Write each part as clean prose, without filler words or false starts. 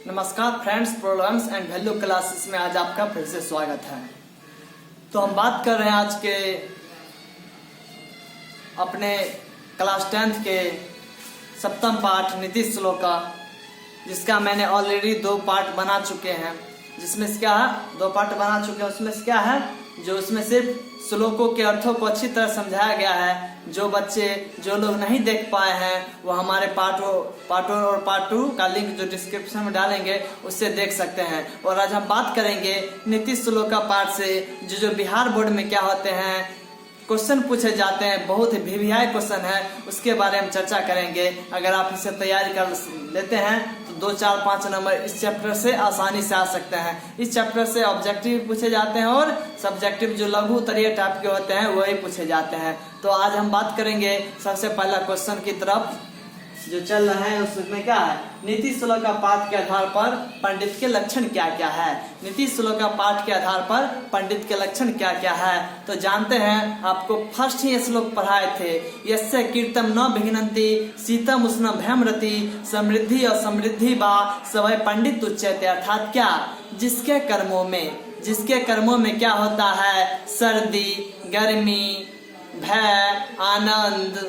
नमस्कार friends, problems and value classes में आज आपका फिर से स्वागत है। तो हम बात कर रहे हैं आज के अपने क्लास 10th के सप्तम पाठ नीति श्लोक का, जिसका मैंने ऑलरेडी 2 पार्ट बना चुके हैं। जिसमें से क्या है, 2 पार्ट बना चुके हैं। उसमें से क्या है, जो उसमें सिर्फ श्लोकों के अर्थों को अच्छी तरह समझाया गया है। जो लोग नहीं देख पाए हैं वो हमारे पार्ट 1 और पार्ट 2 का लिंक जो डिस्क्रिप्शन में डालेंगे उससे देख सकते हैं। और आज हम बात करेंगे नीति श्लोक का पार्ट से जो बिहार बोर्ड में क्या होते हैं, क्वेश्चन पूछे जाते हैं, बहुत ही वीवीआई क्वेश्चन है, उसके बारे में चर्चा करेंगे। अगर आप इसे तैयारी कर लेते हैं तो 2, 4, 5 नंबर इस चैप्टर से आसानी से आ सकते हैं। इस चैप्टर से ऑब्जेक्टिव पूछे जाते हैं और सब्जेक्टिव जो लघु उत्तरीय टाइप के होते हैं वही पूछे जाते हैं। तो आज हम बात करेंगे सबसे पहला क्वेश्चन की तरफ जो चल रहा है। उसमें क्या है, नीति श्लोक का पाठ के आधार पर पंडित के लक्षण क्या क्या है। नीति श्लोक का पाठ के आधार पर पंडित के लक्षण क्या क्या है तो जानते हैं। आपको फर्स्ट ही श्लोक पढ़ाए थे, यस्य कीर्तम न विघ्नन्ति शीतम उष्णम भैमरति समृद्धि और समृद्धि बा सवै पंडित उच्यते। अर्थात क्या, जिसके कर्मों में क्या होता है, सर्दी, गर्मी, भय, आनंद,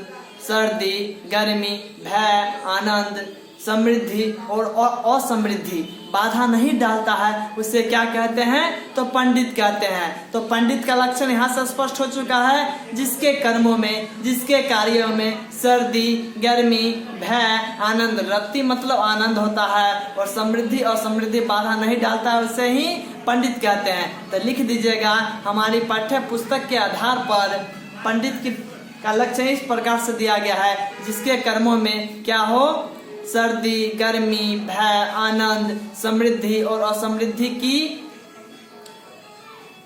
सर्दी, गर्मी, भय, आनंद, समृद्धि और असमृद्धि बाधा नहीं डालता है, उसे क्या कहते हैं, तो पंडित कहते हैं। तो पंडित का लक्षण यहाँ से स्पष्ट हो चुका है, जिसके कर्मों में, जिसके कार्यों में सर्दी, गर्मी, भय, आनंद, रति मतलब आनंद होता है, और समृद्धि और समृद्धि बाधा नहीं डालता है, उसे ही पंडित कहते हैं। तो लिख दीजिएगा, हमारी पाठ्य पुस्तक के आधार पर पंडित का लक्षण इस प्रकार से दिया गया है, जिसके कर्मों में क्या हो, सर्दी, गर्मी, भय, आनंद, समृद्धि और असमृद्धि की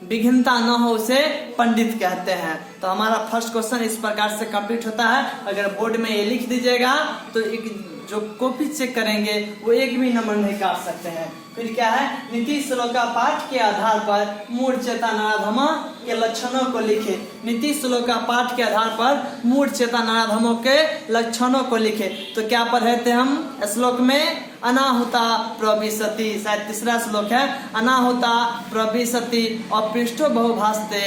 विघ्नता न हो, उसे पंडित कहते हैं। तो हमारा फर्स्ट क्वेश्चन इस प्रकार से कंप्लीट होता है। अगर बोर्ड में ये लिख दीजिएगा तो एक जो कॉपी चेक करेंगे वो 1 भी नंबर नहीं काट सकते हैं। फिर क्या है, नीति श्लोक का पाठ के आधार पर मूढ़ चेता नराधम के लक्षणों को लिखे। नीति श्लोक का पाठ के आधार पर मूढ़ चेता नराधमों के लक्षणों को लिखे। तो क्या पढ़े थे हम श्लोक में, अनाहुता प्रविशति, शायद तीसरा श्लोक है, अनाहुता प्रविशति अपृष्ठो बहुभास्ते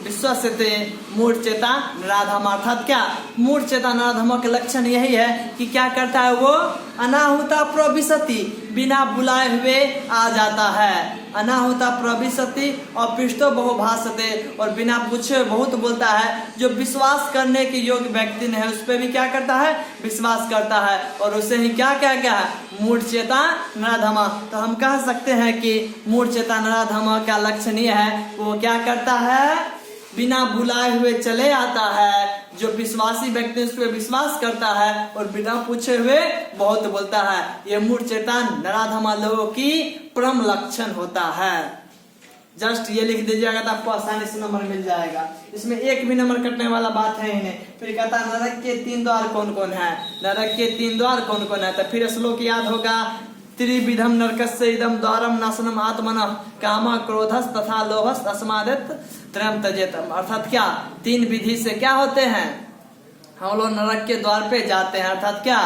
विश्वसिते मूढ़ चेता नराधम। अर्थात क्या, मूढ़ चेता नराधमों के लक्षण यही है कि क्या करता है वो, अनाहुता प्रविशति, बिना बुलाए हुए आ जाता है। अनाहुता प्रविशति और पृष्ठो बहुभाषते, और बिना पूछे बहुत बोलता है। जो विश्वास करने के योग्य व्यक्ति है उस पर भी क्या करता है, विश्वास करता है, और उसे ही क्या है, मूढ़ चेता नराधम। तो हम कह सकते हैं कि मूढ़ चेता नराधम का लक्षण यह है, वो क्या करता है, बिना बुलाए हुए चले आता है। जो विश्वासी व्यक्ति उस पर विश्वास करता है और बिना पूछे हुए बहुत बोलता है। ये मूढ़ चेता नराधम लोगों की परम लक्षण होता है। जस्ट ये लिख दीजिएगा तो आपको आसानी से नंबर मिल जाएगा। इसमें 1 भी नंबर कटने वाला बात है ही नहीं। फिर कहता है नरक के 3 द्वार कौन कौन है, नरक के 3 द्वार कौन कौन है। तो फिर श्लोक याद होगा, त्रिविधम नरकस्य इदम द्वारम नाशनम आत्मनः कामा क्रोधस तथा लोभस अस्मादित त्रयम त्यजेत। अर्थात क्या, 3 विधि से क्या होते हैं, हम लोग नरक के द्वार पे जाते हैं। अर्थात क्या,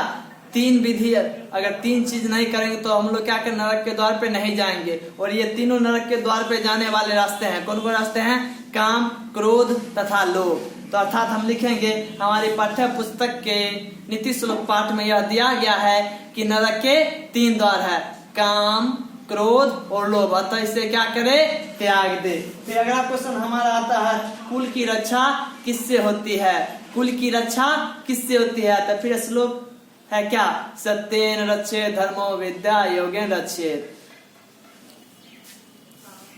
3 विधि, अगर 3 चीज नहीं करेंगे तो हम लोग क्या कर नरक के द्वार पे नहीं जाएंगे। और ये तीनों नरक के द्वार पे जाने वाले रास्ते हैं। कौन कौन रास्ते हैं, काम, क्रोध तथा लोभ। तो अर्थात हम लिखेंगे, हमारी पाठ्य पुस्तक के नीति श्लोक पाठ में यह दिया गया है कि नरक के 3 द्वार है, काम, क्रोध और लोभ। अतः इसे क्या करे, त्याग दे। फिर अगला क्वेश्चन हमारा आता है, कुल की रक्षा किससे होती है, कुल की रक्षा किससे होती है। तो फिर श्लोक है क्या, सत्येन रक्षेत धर्मो विद्या योगेन रक्षेत,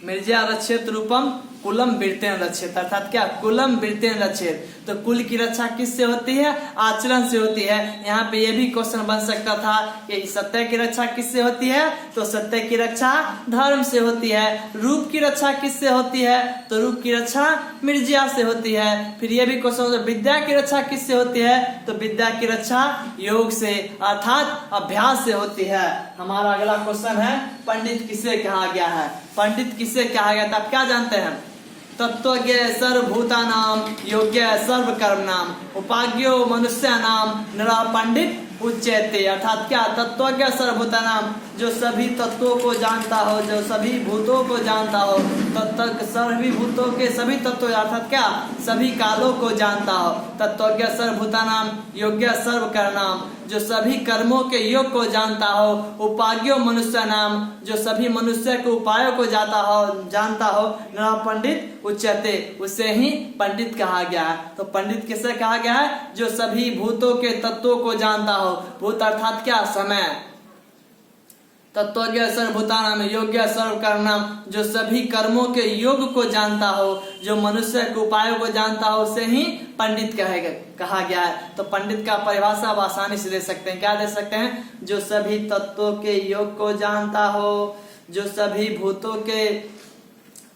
मिर्जा रक्षेत रूपम कुलम वृत्तेन रक्षेत। अर्थात क्या, कुलम वृत्तेन रक्षेत। तो कुल की रक्षा किससे होती है, आचरण से होती है। यहाँ पे ये भी क्वेश्चन बन सकता था कि सत्य की रक्षा किससे होती है, तो सत्य की रक्षा धर्म से होती है। रूप की रक्षा किससे होती है, तो रूप की रक्षा मिर्जा से होती है। फिर ये भी क्वेश्चन, विद्या की रक्षा किससे होती है, तो विद्या की रक्षा योग से अर्थात अभ्यास से होती है। हमारा अगला क्वेश्चन है, पंडित किसे कहा गया है, पंडित किसे कहा गया था, आप क्या जानते हैं, तत्वज्ञ सर्वभूतानाम योग्य सर्वकर्मणाम उपाज्ञो मनुष्यानाम नरा पंडित उच्यते, अर्थात क्या, तत्वज्ञ सर्वभूतानाम, जो सभी तत्वों को जानता हो, जो सभी भूतों को जानता हो, तत्व सभी भूतों के सभी तत्व अर्थात क्या, सभी कालों को जानता हो। तत्वज्ञ सर्वभूतानाम योग्य सर्व कर्मणाम, जो सभी कर्मों के योग को जानता हो। उपाज्ञो मनुष्य नाम, जो सभी मनुष्य के उपायों को जानता हो। नर पंडित उच्यते, उसे ही पंडित कहा गया है। तो पंडित किसे कहा गया है, जो सभी भूतों के तत्वों को जानता हो। भूत अर्थात क्या, समय। तत्वज्ञ सर्वभूतानाम योग्य सर्व कर्मणाम, जो सभी कर्मों के योग को जानता हो, जो मनुष्य के उपायों को जानता हो, उसे ही पंडित कहा गया है। तो पंडित का परिभाषा आप आसानी से दे सकते हैं। क्या दे सकते हैं, जो सभी तत्वों के योग को जानता हो, जो सभी भूतों के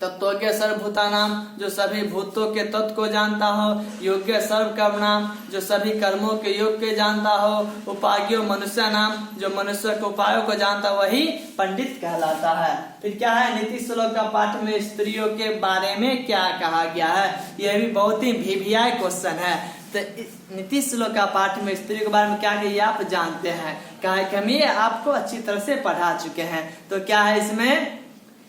तत्वज्ञ सर्वभूतानाम, जो सभी भूतों के तत्व को जानता हो। योग्य सर्व कर्मणाम, जो सभी कर्मों के योग के जानता हो। उपाज्ञो मनुष्य नाम, जो मनुष्य के उपायों को जानता हो, वही पंडित कहलाता है। फिर क्या है, नीति श्लोक का पाठ में स्त्रियों के बारे में क्या कहा गया है। यह भी बहुत ही भिभियाई क्वेश्चन है। तो नीति श्लोक का पाठ में स्त्रियों के बारे में क्या है, ये आप जानते हैं, क्या है कि हम ये आपको अच्छी तरह से पढ़ा चुके हैं। तो क्या है, इसमें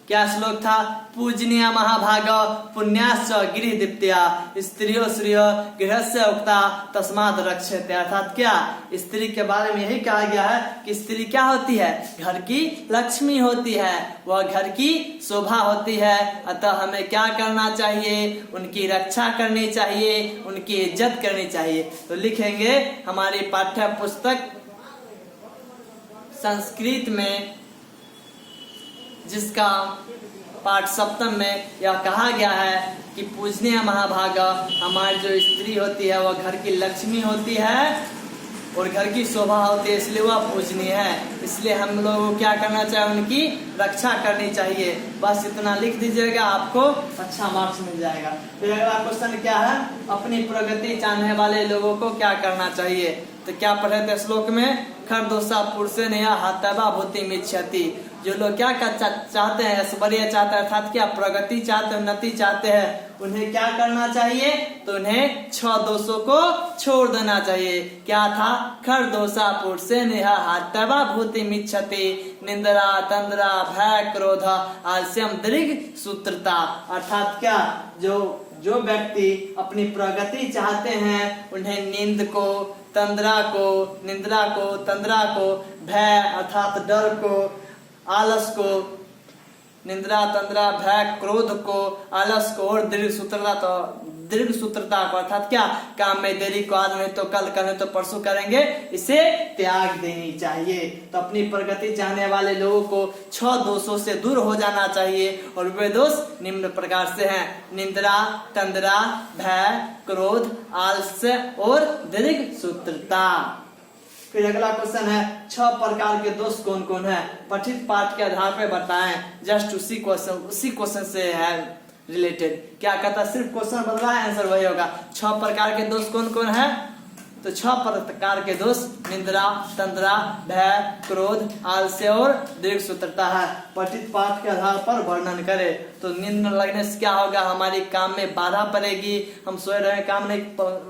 क्या श्लोक था, पूजनीय महाभाग पुण्याश्च गिरि दीप्त्या स्त्रियो श्रियो गृहस्य उक्ता तस्मात् रक्षते, अर्थात क्या, स्त्री के बारे में यही कहा गया है कि स्त्री क्या होती है, घर की लक्ष्मी होती है, वह घर की शोभा होती है। अतः हमें क्या करना चाहिए, उनकी रक्षा करनी चाहिए, उनकी इज्जत करनी चाहिए। तो लिखेंगे हमारी पाठ्य पुस्तक संस्कृत में, जिसका पाठ सप्तम में यह कहा गया है कि पूजनीय महाभागा, हमारी जो स्त्री होती है वह घर की लक्ष्मी होती है और घर की शोभा होती है, इसलिए वह पूजनीय है। इसलिए हम लोगों को क्या करना चाहिए, उनकी रक्षा करनी चाहिए। बस इतना लिख दीजिएगा, आपको अच्छा मार्क्स मिल जाएगा। फिर अगला क्वेश्चन क्या है, अपनी प्रगति चाहने वाले लोगों को क्या करना चाहिए। तो क्या पढ़े थे श्लोक में, खरदोषा पुरुषेण हतवा भूतिमिच्छति, जो लोग क्या चाहते हैं, ऐश्वर्य चाहते हैं, अर्थात क्या, प्रगति चाहते हैं, उन्नति चाहते हैं, उन्हें क्या करना चाहिए, तो उन्हें 6 दोषों को छोड़ देना चाहिए। क्या था, खरदोषा पुरुषेण हतवा भूतिमिच्छति निंद्रा तंद्रा भय क्रोध आलस्यम दीर्घ सूत्रता, अर्थात क्या, जो व्यक्ति अपनी प्रगति चाहते हैं उन्हें नींद को, निंद्रा को, तंद्रा को, भय अर्थात डर को, आलस को, निंद्रा तंद्रा भय क्रोध को, आलस को और दीर्घ सूत्रता को, अर्थात क्या, काम में देरी को आज नहीं तो कल, कल नहीं तो परसों करेंगे, इसे त्याग देनी चाहिए। तो अपनी प्रगति चाहने वाले लोगों को 6 दोषों से दूर हो जाना चाहिए और वे दोष निम्न प्रकार से हैं, निंद्रा तंद्रा भय क्रोध आलस्य और दीर्घ सूत्रता। फिर अगला क्वेश्चन है, 6 प्रकार के दोष कौन कौन है, पठित पाठ के आधार पर बताएं। जस्ट उसी क्वेश्चन से है रिलेटेड। क्या कहता, सिर्फ क्वेश्चन बदला है, आंसर वही होगा। 6 प्रकार के दोष कौन कौन है, तो 6 प्रकार के दोष निंद्रा तंद्रा भय क्रोध आलस्य और दीर्घ सूत्रता है। पठित पाठ के आधार पर वर्णन करे। तो नींद लगने से क्या होगा, हमारी काम में बाधा पड़ेगी, हम सोए रहे काम नहीं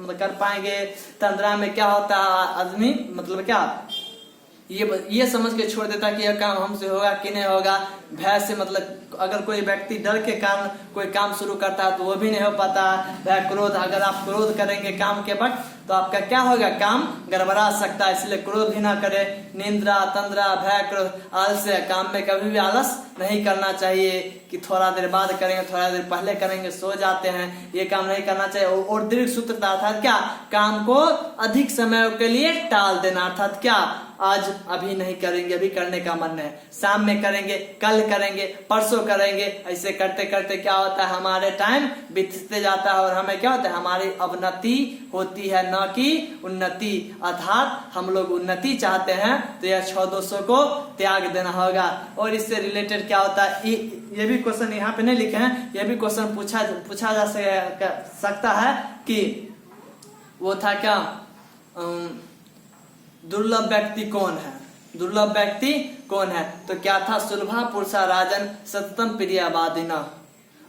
कर पाएंगे। तंद्रा में क्या होता है, आदमी मतलब क्या, ये समझ के छोड़ देता कि यह काम हमसे होगा कि नहीं होगा। भय से मतलब अगर कोई व्यक्ति डर के कारण कोई काम शुरू करता है तो वो भी नहीं हो पाता। भय क्रोध, अगर आप क्रोध करेंगे काम के वक्त तो आपका क्या होगा, काम गड़बड़ा सकता है, इसलिए क्रोध भी ना करे। निंद्रा तंद्रा भय क्रोध आलस्य, काम में कभी भी आलस नहीं करना चाहिए कि थोड़ा देर बाद करेंगे, थोड़ा देर पहले करेंगे, सो जाते हैं, ये काम नहीं करना चाहिए। और दीर्घ सूत्रता अर्थात क्या, काम को अधिक समय के लिए टाल देना, अर्थात क्या, आज अभी नहीं करेंगे, अभी करने का मन है, शाम में करेंगे, कल करेंगे, परसों करेंगे। ऐसे करते करते क्या होता है, हमारे टाइम बीतते जाता है और हमें क्या होता है, हमारी अवनति होती है, न कि उन्नति। अर्थात हम लोग उन्नति चाहते हैं तो यह 6 दोषों को त्याग देना होगा। और इससे रिलेटेड क्या होता है, ये भी क्वेश्चन यहाँ पे नहीं लिखे हैं, ये भी क्वेश्चन पूछा जा सकता है कि वो था क्या, दुर्लभ व्यक्ति कौन है, दुर्लभ व्यक्ति कौन है। तो क्या था, सुलभा पुरुषा राजन सततम प्रियवादिना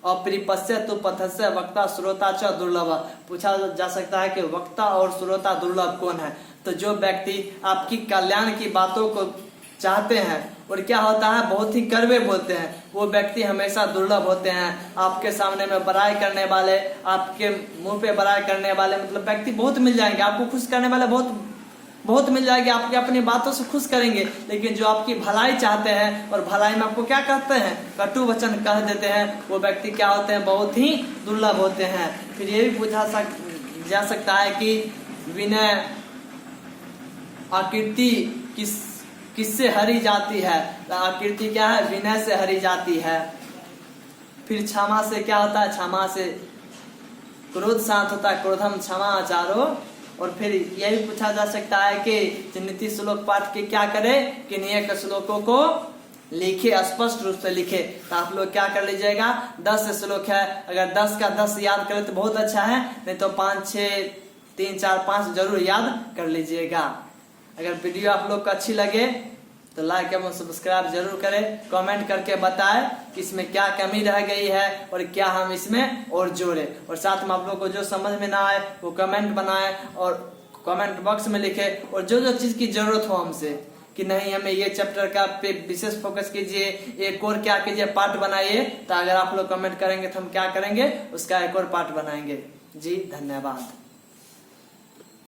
अप्रिपस्य तो पथस्य वक्ता श्रोता च दुर्लभ। पूछा जा सकता है कि वक्ता और श्रोता दुर्लभ कौन है। तो जो व्यक्ति आपकी कल्याण की बातों को चाहते हैं और क्या होता है बहुत ही कड़वे बोलते हैं, वो व्यक्ति हमेशा दुर्लभ होते हैं। आपके सामने में बड़ाई करने वाले, आपके मुंह पे बड़ाई करने वाले मतलब व्यक्ति बहुत मिल जाएंगे, आपको खुश करने वाले बहुत मिल जाएंगे, आपके अपनी बातों से खुश करेंगे। लेकिन जो आपकी भलाई चाहते हैं और भलाई में आपको क्या कहते हैं, कटु वचन कह देते हैं, वो व्यक्ति क्या होते हैं, बहुत ही दुर्लभ होते हैं। फिर ये भी पूछा जा सकता है कि विनय आकृति किससे हरी जाती है। तो आकृति क्या है, विनय से हरी जाती है। फिर क्षमा से क्या होता है, क्षमा से क्रोध शांत होता है, क्रोधम क्षमा आचारो। और फिर यह भी पूछा जा सकता है कि नीति श्लोक पाठ के क्या करे, कि नियत श्लोकों को लिखे, स्पष्ट रूप से लिखे। तो आप लोग क्या कर लीजिएगा, 10 श्लोक है, अगर 10 का 10 याद करें तो बहुत अच्छा है, नहीं तो 5 6 3 4 5 जरूर याद कर लीजिएगा। अगर वीडियो आप लोग को अच्छी लगे तो लाइक एवं सब्सक्राइब जरूर करें, कमेंट करके बताएं कि इसमें क्या कमी रह गई है और क्या हम इसमें और जोड़े। और साथ में आप लोग को जो समझ में ना आए वो कमेंट बनाएं और कमेंट बॉक्स में लिखे। और जो जो चीज की जरूरत हो हमसे कि नहीं हमें ये चैप्टर का पे विशेष फोकस कीजिए, एक और क्या कीजिए, पार्ट बनाइए, तो अगर आप लोग कमेंट करेंगे तो हम क्या करेंगे, उसका एक और पार्ट बनाएंगे। जी धन्यवाद।